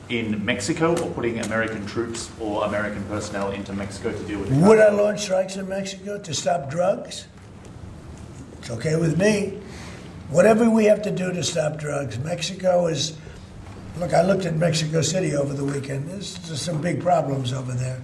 in Mexico or putting American troops or American personnel into Mexico to deal with it? Would I launch strikes in Mexico to stop drugs? It's okay with me. Whatever we have to do to stop drugs. Mexico is, look, I looked at Mexico City over the weekend. There's some big problems over there.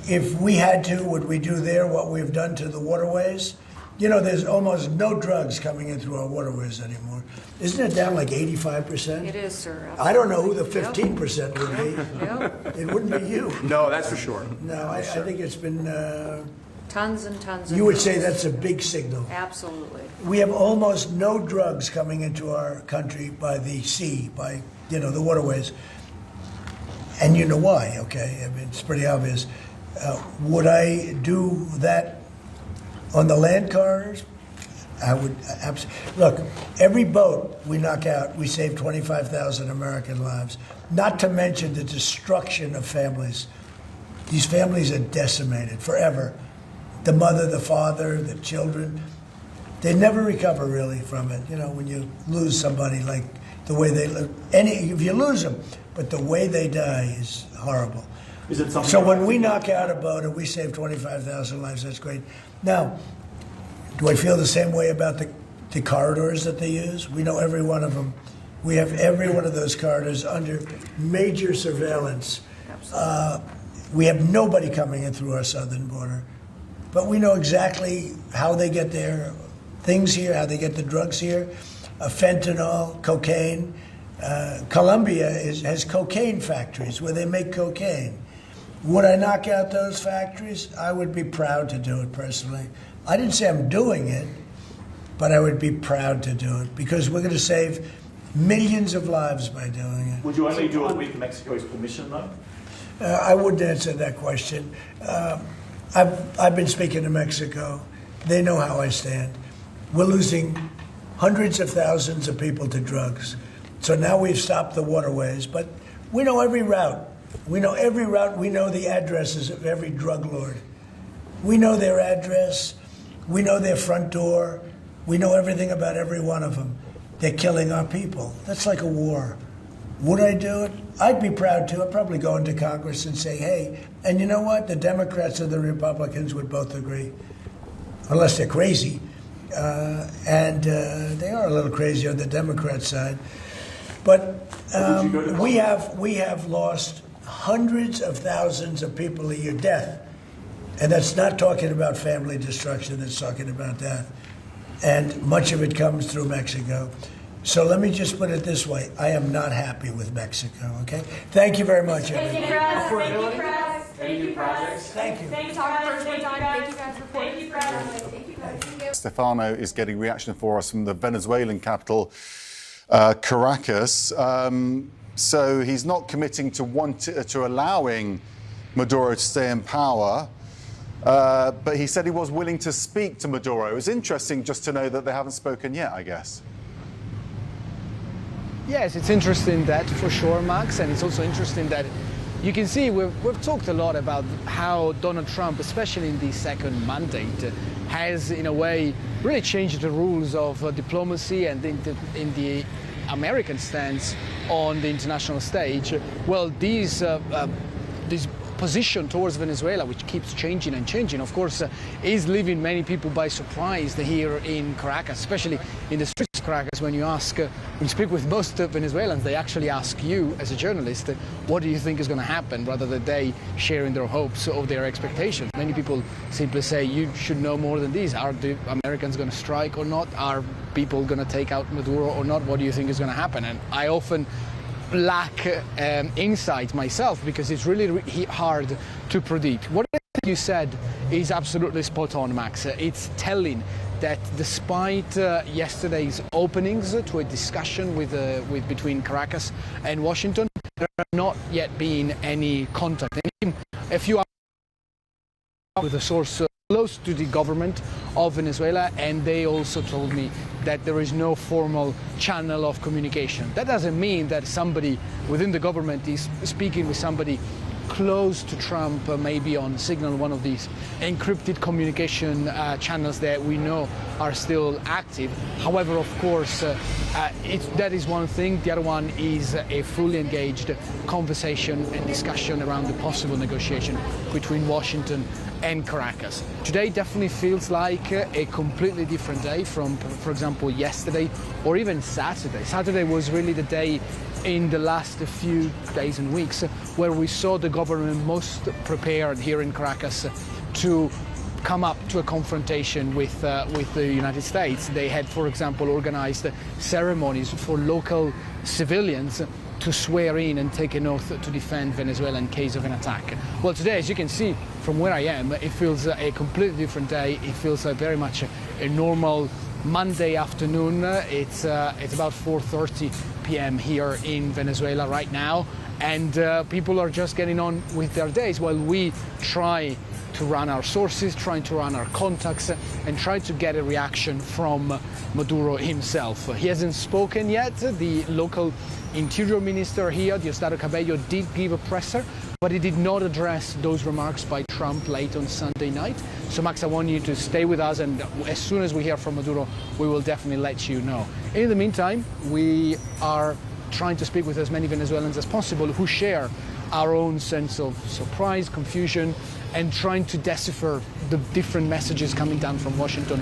If we had to, would we do there what we've done to the waterways? You know, there's almost no drugs coming in through our waterways anymore. Isn't it down like 85%? It is, sir. Absolutely. I don't know who the 15% would be. Yep. It wouldn't be you. No, that's for sure. No, I think it's been... Tons and tons of you would drugs. say that's a big signal. Absolutely. We have almost no drugs coming into our country by the sea, by, you know, the waterways. And you know why, okay? I mean, it's pretty obvious. Would I do that on the land corridors? I would absolutely. Look, every boat we knock out, we save 25,000 American lives. Not to mention the destruction of families. These families are decimated forever. The mother, the father, the children. They never recover really from it. You know, when you lose somebody, like the way they live. If you lose them, but the way they die is horrible. Is it something? So when we knock out a boat and we save 25,000 lives, that's great. Now, do I feel the same way about the corridors that they use? We know every one of them. We have every one of those corridors under major surveillance. We have nobody coming in through our southern border. But we know exactly how they get their things here, how they get the drugs here. Fentanyl, cocaine. Colombia has cocaine factories where they make cocaine. Would I knock out those factories? I would be proud to do it personally. I didn't say I'm doing it, but I would be proud to do it because we're going to save millions of lives by doing it. Would you only do it with Mexico's permission, though? I wouldn't answer that question. I've been speaking to Mexico. They know how I stand. We're losing hundreds of thousands of people to drugs. So now we've stopped the waterways, but we know every route. We know every route. We know the addresses of every drug lord. We know their address. We know their front door. We know everything about every one of them. They're killing our people. That's like a war. Would I do it? I'd be proud to. I'd probably go into Congress and say, hey, and you know what? The Democrats and the Republicans would both agree, unless they're crazy. And they are a little crazy on the Democrat side. But we have lost hundreds of thousands of people a year, death. And that's not talking about family destruction, that's talking about death. And much of it comes through Mexico. So let me just put it this way. I am not happy with Mexico, okay? Thank you very much, everybody. Thank you, Press. Thank you, Press. Thank you. Thank you, Press. Thank you, guys, for Thank you, Press. Thank you, guys. Stefano is getting reaction for us from the Venezuelan capital, Caracas. So he's not committing to allowing Maduro to stay in power. But he said he was willing to speak to Maduro. It was interesting just to know that they haven't spoken yet, I guess. Yes, it's interesting that for sure, Max, and it's also interesting that you can see we've talked a lot about how Donald Trump, especially in the second mandate, has in a way really changed the rules of diplomacy and in the American stance on the international stage. Well, this position towards Venezuela, which keeps changing and changing, of course, is leaving many people by surprise here in Caracas, especially in the streets of Caracas. When you speak with most Venezuelans, they actually ask you, as a journalist, what do you think is going to happen, rather than they sharing their hopes or their expectations. Many people simply say, you should know more than this. Are the Americans going to strike or not? Are people going to take out Maduro or not? What do you think is going to happen? And I often lack insight myself because it's really hard to predict. What you said is absolutely spot on, Max. It's telling that despite yesterday's openings to a discussion between Caracas and Washington, there have not yet been any contact. And a few hours with a source close to the government of Venezuela, and they also told me that there is no formal channel of communication. That doesn't mean that somebody within the government is speaking with somebody close to Trump, maybe on Signal, one of these encrypted communication channels that we know are still active. However, of course, that is one thing. The other one is a fully engaged conversation and discussion around the possible negotiation between Washington and Caracas. Today definitely feels like a completely different day from, for example, yesterday or even Saturday. Saturday was really the day in the last few days and weeks where we saw the government most prepared here in Caracas to come up to a confrontation with the United States. They had, for example, organized ceremonies for local civilians to swear in and take an oath to defend Venezuela in case of an attack. Well, today, as you can see from where I am, it feels a completely different day. It feels very much a normal Monday afternoon. It's about 4:30 p.m. here in Venezuela right now, and people are just getting on with their days while we try to run our sources, trying to run our contacts, and try to get a reaction from Maduro himself. He hasn't spoken yet. The local Interior Minister here, Diosdado Cabello, did give a presser, but he did not address those remarks by Trump late on Sunday night. So Max, I want you to stay with us, and as soon as we hear from Maduro, we will definitely let you know. In the meantime, we are trying to speak with as many Venezuelans as possible who share our own sense of surprise, confusion, and trying to decipher the different messages coming down from Washington.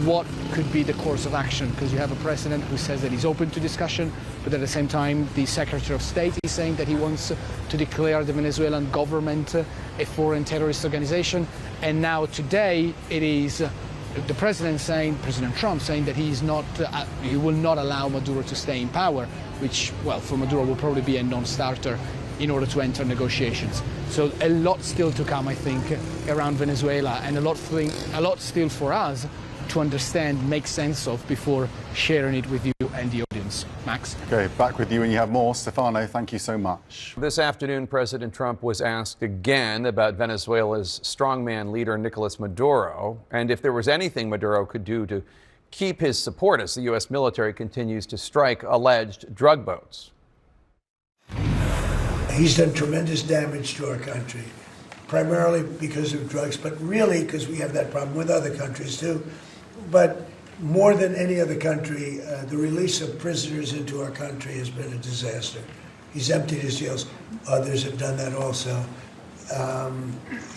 What could be the course of action? Because you have a president who says that he's open to discussion, but at the same time, the Secretary of State is saying that he wants to declare the Venezuelan government a foreign terrorist organization. And now today, it is the president saying, President Trump saying that he will not allow Maduro to stay in power, which, well, for Maduro will probably be a non-starter in order to enter negotiations. So a lot still to come, I think, around Venezuela, and a lot still for us to understand, make sense of before sharing it with you and the audience. Max? Okay, back with you when you have more. Stefano, thank you so much. This afternoon, President Trump was asked again about Venezuela's strongman leader, Nicolas Maduro, and if there was anything Maduro could do to keep his support as the U.S. military continues to strike alleged drug boats. He's done tremendous damage to our country, primarily because of drugs, but really because we have that problem with other countries too. But more than any other country, the release of prisoners into our country has been a disaster. He's emptied his jails. Others have done that also.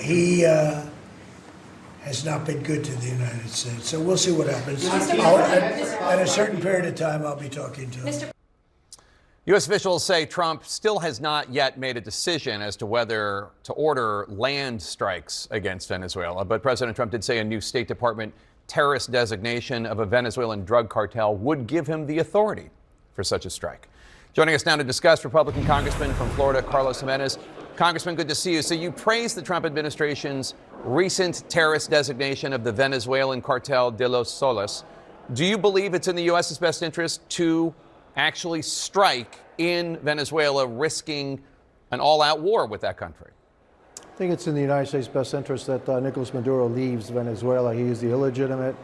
He has not been good to the United States. So we'll see what happens. At a certain period of time, I'll be talking to him. U.S. officials say Trump still has not yet made a decision as to whether to order land strikes against Venezuela. But President Trump did say a new State Department terrorist designation of a Venezuelan drug cartel would give him the authority for such a strike. Joining us now to discuss, Republican Congressman from Florida, Carlos Jimenez. Congressman, good to see you. So you praised the Trump administration's recent terrorist designation of the Venezuelan cartel de los Soles. Do you believe it's in the U.S.'s best interest to actually strike in Venezuela, risking an all-out war with that country? I think it's in the United States' best interest that Nicolas Maduro leaves Venezuela. He is the illegitimate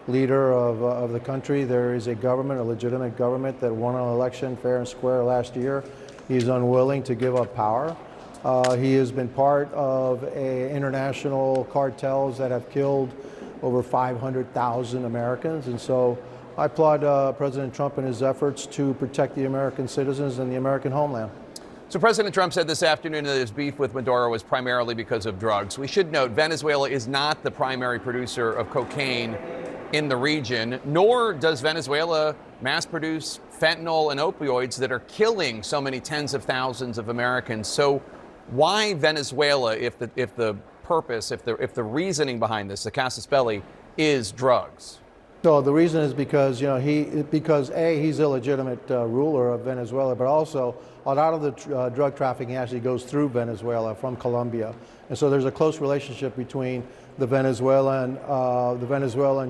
leader of the country. There is a government, a legitimate government that won an election fair and square last year. He's unwilling to give up power. He has been part of international cartels that have killed over 500,000 Americans, and so I applaud President Trump in his efforts to protect the American citizens and the American homeland. So President Trump said this afternoon that his beef with Maduro was primarily because of drugs. We should note Venezuela is not the primary producer of cocaine in the region, nor does Venezuela mass produce fentanyl and opioids that are killing so many tens of thousands of Americans. So why Venezuela if the reasoning behind this, the casus belli, is drugs? So the reason is because, because he's a legitimate ruler of Venezuela, but also a lot of the drug trafficking actually goes through Venezuela from Colombia. And so there's a close relationship between the Venezuelan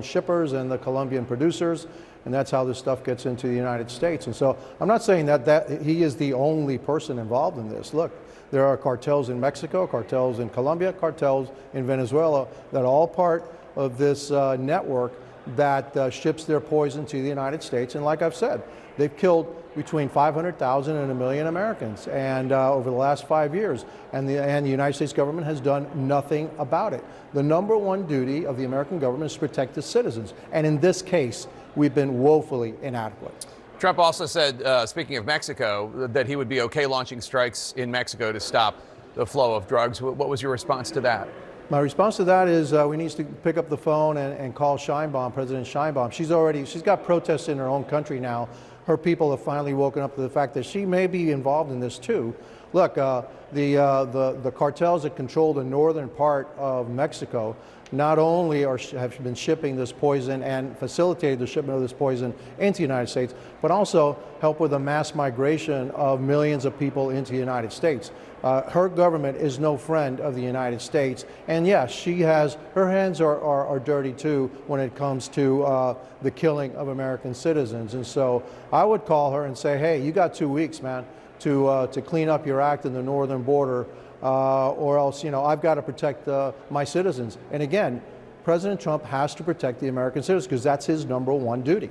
shippers and the Colombian producers, and that's how this stuff gets into the United States. And so I'm not saying that he is the only person involved in this. Look, there are cartels in Mexico, cartels in Colombia, cartels in Venezuela that are all part of this network that ships their poison to the United States. And like I've said, They've killed between 500,000 and 1 million Americans, and over the last 5 years, and the United States government has done nothing about it. The number one duty of the American government is to protect its citizens, and in this case, we've been woefully inadequate. Trump also said, speaking of Mexico, that he would be okay launching strikes in Mexico to stop the flow of drugs. What was your response to that? My response to that is we need to pick up the phone and call Sheinbaum, President Sheinbaum. She's got protests in her own country now. Her people have finally woken up to the fact that she may be involved in this too. Look, the cartels that control the northern part of Mexico not only have been shipping this poison and facilitated the shipment of this poison into the United States, but also help with the mass migration of millions of people into the United States. Her government is no friend of the United States, and yes, her hands are dirty too when it comes to the killing of American citizens. And so I would call her and say, hey, you got 2 weeks, man, to clean up your act in the northern border, or else, I've got to protect my citizens. And again, President Trump has to protect the American citizens because that's his number one duty.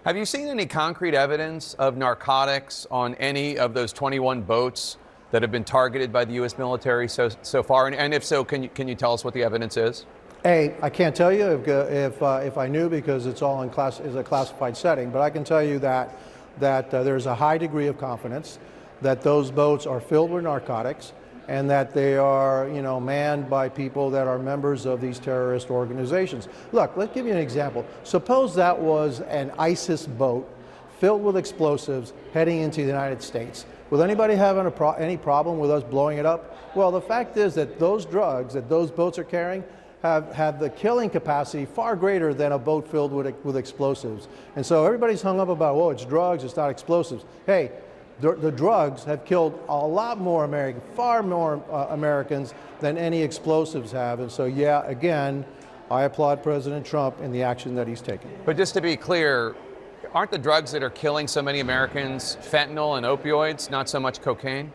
Have you seen any concrete evidence of narcotics on any of those 21 boats that have been targeted by the U.S. military so far? And if so, can you tell us what the evidence is? I can't tell you if I knew, because it's all is a classified setting, but I can tell you that there's a high degree of confidence that those boats are filled with narcotics and that they are, manned by people that are members of these terrorist organizations. Look, let's give you an example. Suppose that was an ISIS boat filled with explosives heading into the United States. Will anybody have any problem with us blowing it up? Well, the fact is that those drugs that those boats are carrying have the killing capacity far greater than a boat filled with explosives. And so everybody's hung up about, well, it's drugs, it's not explosives. Hey, the drugs have killed a lot more far more Americans than any explosives have. And so, yeah, again, I applaud President Trump in the action that he's taken. But just to be clear, aren't the drugs that are killing so many Americans fentanyl and opioids, not so much cocaine?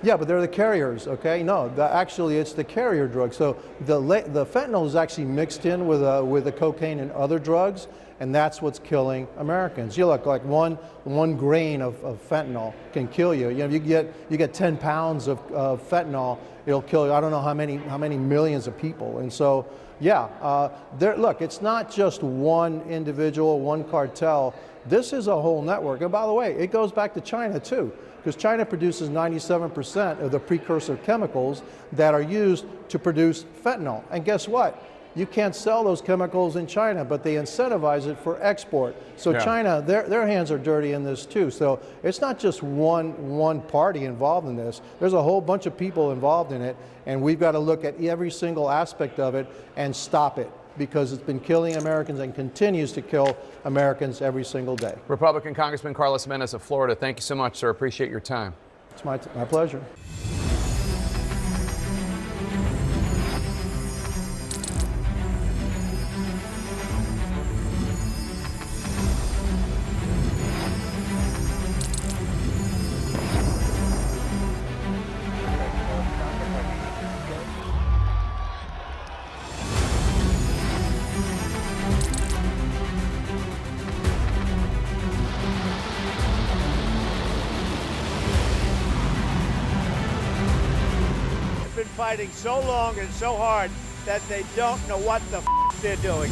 Yeah, but they're the carriers, okay? No, actually it's the carrier drug. So the fentanyl is actually mixed in with the cocaine and other drugs, and that's what's killing Americans. You look, like one grain of fentanyl can kill you. You get 10 pounds of fentanyl, it'll kill you. I don't know how many millions of people. And so, yeah, look, it's not just one individual, one cartel. This is a whole network. And by the way, it goes back to China too, because China produces 97% of the precursor chemicals that are used to produce fentanyl. And guess what? You can't sell those chemicals in China, but they incentivize it for export. So yeah. China, their hands are dirty in this too. So it's not just one party involved in this. There's a whole bunch of people involved in it, and we've got to look at every single aspect of it and stop it, because it's been killing Americans and continues to kill Americans every single day. Republican Congressman Carlos Menes of Florida, thank you so much, sir. Appreciate your time. It's my pleasure. Fighting so long and so hard that they don't know what the they're doing.